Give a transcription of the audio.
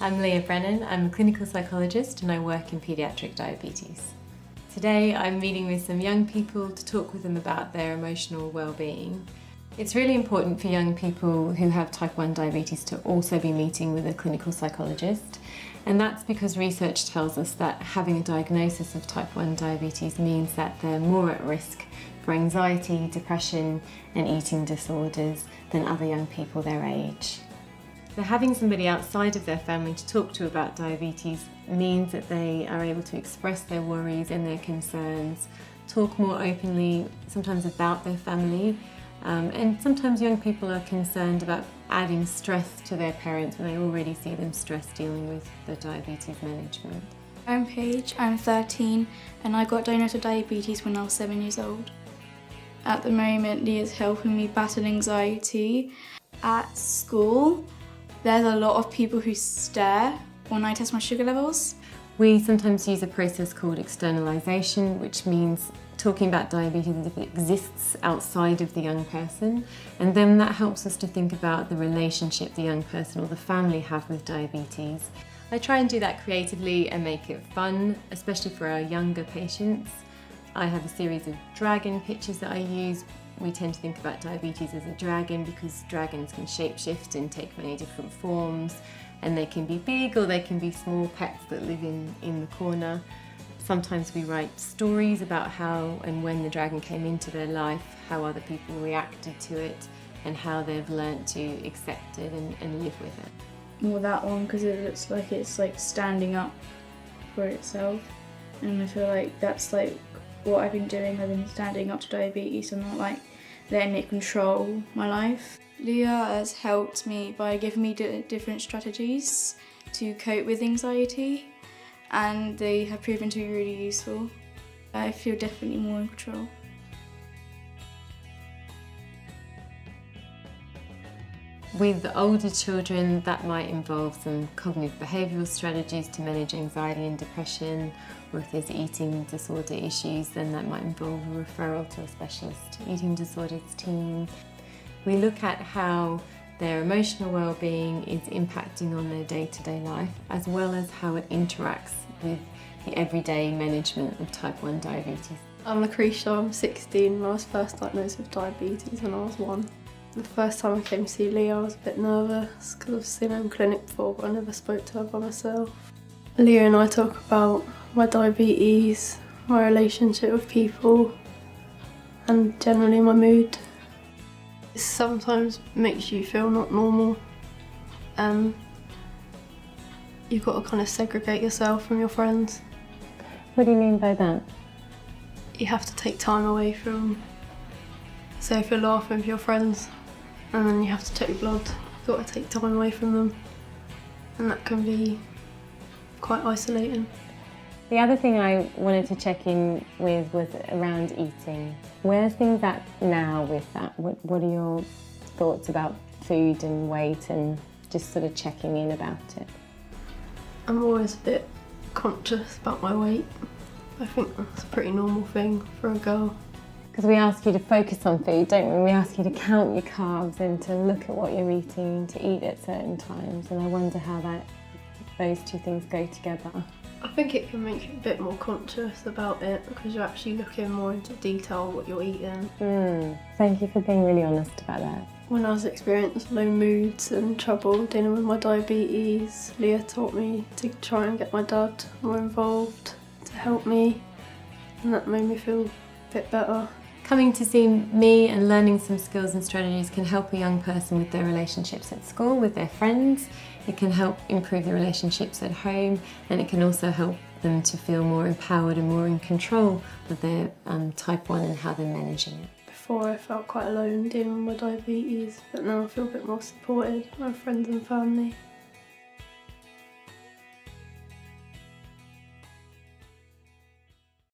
I'm Leah Brennan, I'm a clinical psychologist and I work in paediatric diabetes. Today I'm meeting with some young people to talk with them about their emotional well-being. It's really important for young people who have type 1 diabetes to also be meeting with a clinical psychologist, and that's because research tells us that having a diagnosis of type 1 diabetes means that they're more at risk for anxiety, depression and eating disorders than other young people their age. So having somebody outside of their family to talk to about diabetes means that they are able to express their worries and their concerns, talk more openly, sometimes about their family, and sometimes young people are concerned about adding stress to their parents when they already see them stressed dealing with the diabetes management. I'm Paige, I'm 13 and I got diagnosed with diabetes when I was 7 years old. At the moment, Leah's helping me battle anxiety. At school, there's a lot of people who stare when I test my sugar levels. We sometimes use a process called externalization, which means talking about diabetes as if it exists outside of the young person, and then that helps us to think about the relationship the young person or the family have with diabetes. I try and do that creatively and make it fun, especially for our younger patients. I have a series of dragon pictures that I use. We tend to think about diabetes as a dragon because dragons can shapeshift and take many different forms, and they can be big or they can be small pets that live in the corner. Sometimes we write stories about how and when the dragon came into their life, how other people reacted to it and how they've learnt to accept it and live with it. More that one because it looks like it's like standing up for itself, and I feel like that's like what I've been doing. I've been standing up to diabetes and not like letting it control my life. Leah has helped me by giving me different strategies to cope with anxiety, and they have proven to be really useful. I feel definitely more in control. With older children, that might involve some cognitive behavioural strategies to manage anxiety and depression, or if there's eating disorder issues, then that might involve a referral to a specialist eating disorders team. We look at how their emotional well-being is impacting on their day-to-day life, as well as how it interacts with the everyday management of type 1 diabetes. I'm Lucretia, I'm 16 and I was first diagnosed with diabetes when I was 1. The first time I came to see Leah I was a bit nervous because I've seen her in clinic before but I never spoke to her by myself. Leah and I talk about my diabetes, my relationship with people and generally my mood. It sometimes makes you feel not normal. You've got to kind of segregate yourself from your friends. What do you mean by that? You have to take time away from, say if you're laughing with your friends and then you have to take blood, you've got to take time away from them, and that can be quite isolating. The other thing I wanted to check in with was around eating. Where's things at now with that? What are your thoughts about food and weight and just sort of checking in about it? I'm always a bit conscious about my weight. I think that's a pretty normal thing for a girl. Because we ask you to focus on food, don't we? We ask you to count your carbs and to look at what you're eating, to eat at certain times, and I wonder how those two things go together. I think it can make you a bit more conscious about it because you're actually looking more into detail what you're eating. Thank you for being really honest about that. When I was experiencing low moods and trouble dealing with my diabetes, Leah taught me to try and get my dad more involved to help me, and that made me feel a bit better. Coming to see me and learning some skills and strategies can help a young person with their relationships at school, with their friends. It can help improve their relationships at home, and it can also help them to feel more empowered and more in control of their type 1 and how they're managing it. Before I felt quite alone dealing with my diabetes, but now I feel a bit more supported by friends and family.